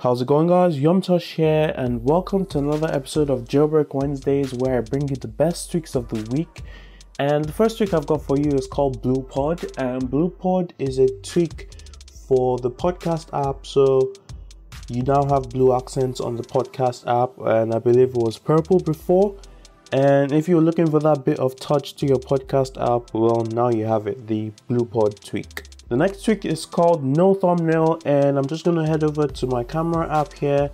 How's it going, guys? Yomtosh here, and welcome to another episode of Jailbreak Wednesdays, where I bring you the best tweaks of the week. And the first tweak I've got for you is called bluepod, and bluepod is a tweak for the podcast app. So you now have blue accents on the podcast app, and I believe it was purple before. And if you're looking for that bit of touch to your podcast app, well, now you have it, the bluepod tweak. The next tweak is called no thumbnail, and I'm just going to head over to my camera app here,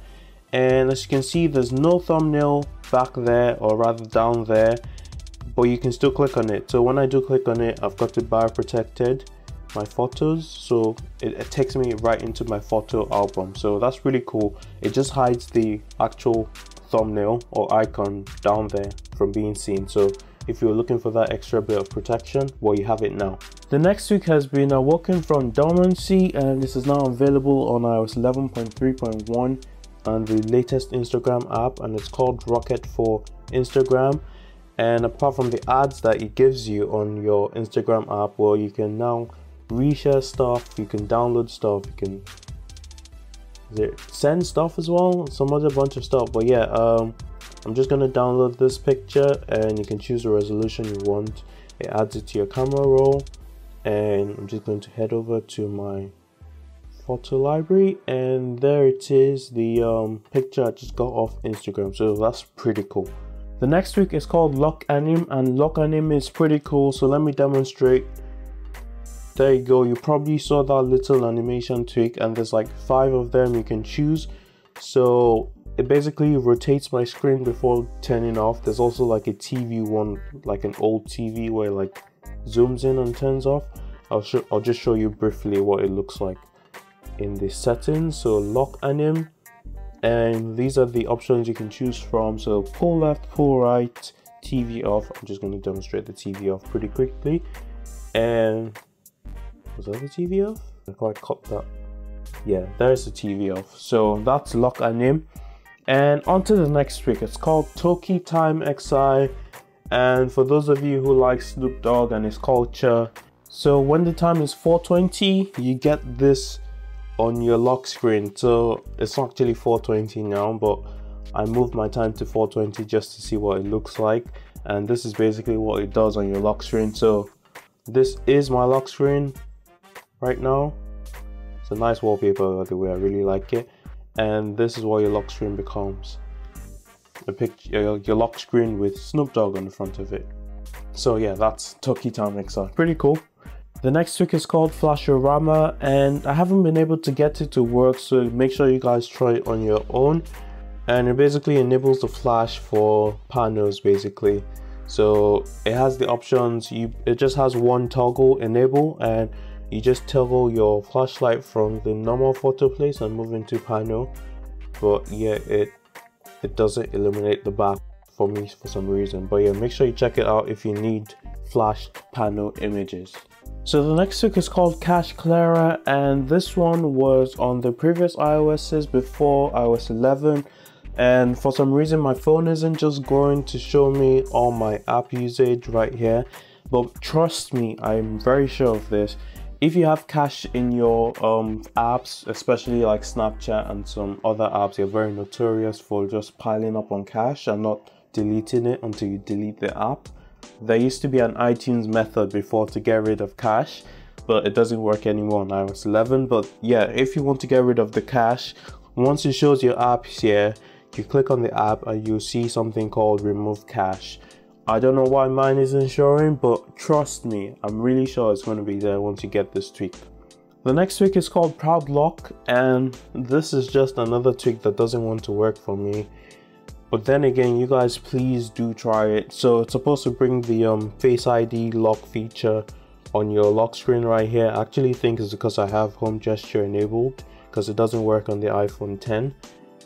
and as you can see, there's no thumbnail back there, or rather down there, but you can still click on it. So when I do click on it, I've got it bioprotected my photos, so it takes me right into my photo album. So that's really cool. It just hides the actual thumbnail or icon down there from being seen. So if you're looking for that extra bit of protection, well, you have it now. The next tweak has been working from dormancy, and this is now available on iOS 11.3.1 and the latest Instagram app, and it's called Rocket for Instagram. And apart from the ads that it gives you on your Instagram app, well, you can now reshare stuff, you can download stuff, you can send stuff as well, some other bunch of stuff. But yeah, I'm just gonna download this picture, and you can choose the resolution you want. It adds it to your camera roll, and I'm just going to head over to my photo library, and there it is, the picture I just got off Instagram. So that's pretty cool. The next tweak is called lock anim, and lock anim is pretty cool, so let me demonstrate. There you go, you probably saw that little animation tweak, and there's like 5 of them you can choose. So it basically rotates my screen before turning off. There's also like a TV one, like an old TV, where it like zooms in and turns off. I'll just show you briefly what it looks like in the settings. So lock anim, and these are the options you can choose from. So pull left, pull right, TV off. I'm just going to demonstrate the TV off pretty quickly. And was that the TV off? I quite cut that. Yeah, there's the TV off. So that's lock anim. And on to the next tweak. It's called TokeTimeXI, and for those of you who like Snoop Dogg and his culture, so when the time is 4:20, you get this on your lock screen. So it's not actually 4:20 now, but I moved my time to 4:20 just to see what it looks like, and this is basically what it does on your lock screen. So this is my lock screen right now. It's a nice wallpaper, by the way, I really like it. And this is what your lock screen becomes, a picture, your lock screen with Snoop Dogg on the front of it. So yeah, that's TokeTimeXI, pretty cool. The next tweak is called Flash Orama, and I haven't been able to get it to work, so make sure you guys try it on your own. And it basically enables the flash for panels basically. So it has the options, it just has one toggle enable, and you just toggle your flashlight from the normal photo place and move into panel. But yeah, it doesn't illuminate the back for me for some reason. But yeah, make sure you check it out if you need flashed panel images. So the next tweak is called Cache Clara, and this one was on the previous iOS's before iOS 11. And for some reason my phone isn't just going to show me all my app usage right here. But trust me, I'm very sure of this. If you have cache in your apps, especially like Snapchat and some other apps, you're very notorious for just piling up on cache and not deleting it until you delete the app. There used to be an iTunes method before to get rid of cache, but it doesn't work anymore on iOS 11. But yeah, if you want to get rid of the cache, once it shows your apps here, you click on the app and you'll see something called remove cache. I don't know why mine isn't showing, but trust me, I'm really sure it's going to be there once you get this tweak. The next tweak is called Proud Lock, and this is just another tweak that doesn't want to work for me. But then again, you guys please do try it. So it's supposed to bring the Face ID lock feature on your lock screen right here. I actually think it's because I have home gesture enabled, because it doesn't work on the iPhone 10.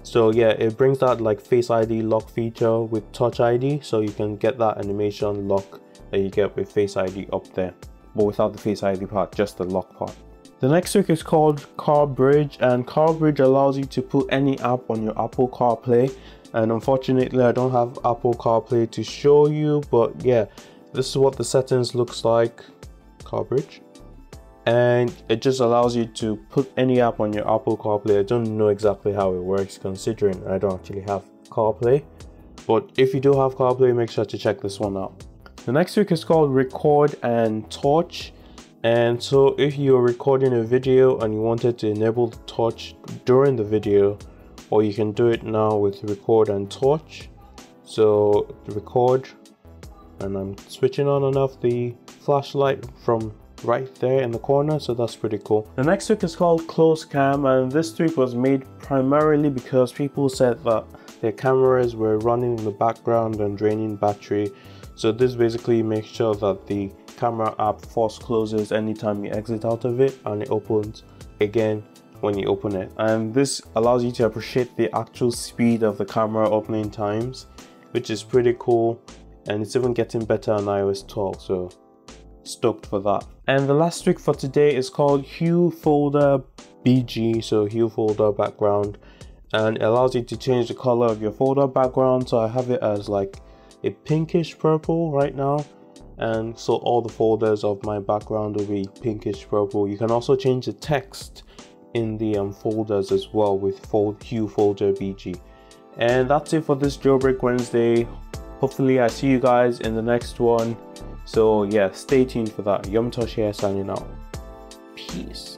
So yeah, it brings that like Face ID lock feature with Touch ID, so you can get that animation lock that you get with Face ID up there, but without the Face ID part, just the lock part. The next tweak is called Carbridge, and Carbridge allows you to put any app on your Apple CarPlay. And unfortunately, I don't have Apple CarPlay to show you, but yeah, this is what the settings looks like. Carbridge. and it just allows you to put any app on your Apple CarPlay. I don't know exactly how it works considering I don't actually have CarPlay, but if you do have CarPlay, make sure to check this one out. The next tweak is called Record and Touch. And so if you're recording a video and you wanted to enable the touch during the video, or you can do it now with Record and Touch. So record, and I'm switching on and off the flashlight from right there in the corner, so that's pretty cool. The next tweak is called Close Cam, and this tweak was made primarily because people said that their cameras were running in the background and draining battery. So this basically makes sure that the camera app force closes anytime you exit out of it, and it opens again when you open it. And this allows you to appreciate the actual speed of the camera opening times, which is pretty cool, and it's even getting better on iOS 12, so stoked for that. And the last tweak for today is called Hue Folder BG, so Hue Folder Background, and it allows you to change the color of your folder background. So I have it as like a pinkish purple right now, and so all the folders of my background will be pinkish purple. You can also change the text in the folders as well with Hue Folder BG. And that's it for this Jailbreak Wednesday. Hopefully I see you guys in the next one. So yeah, stay tuned for that. Yumtosh here signing out. Peace.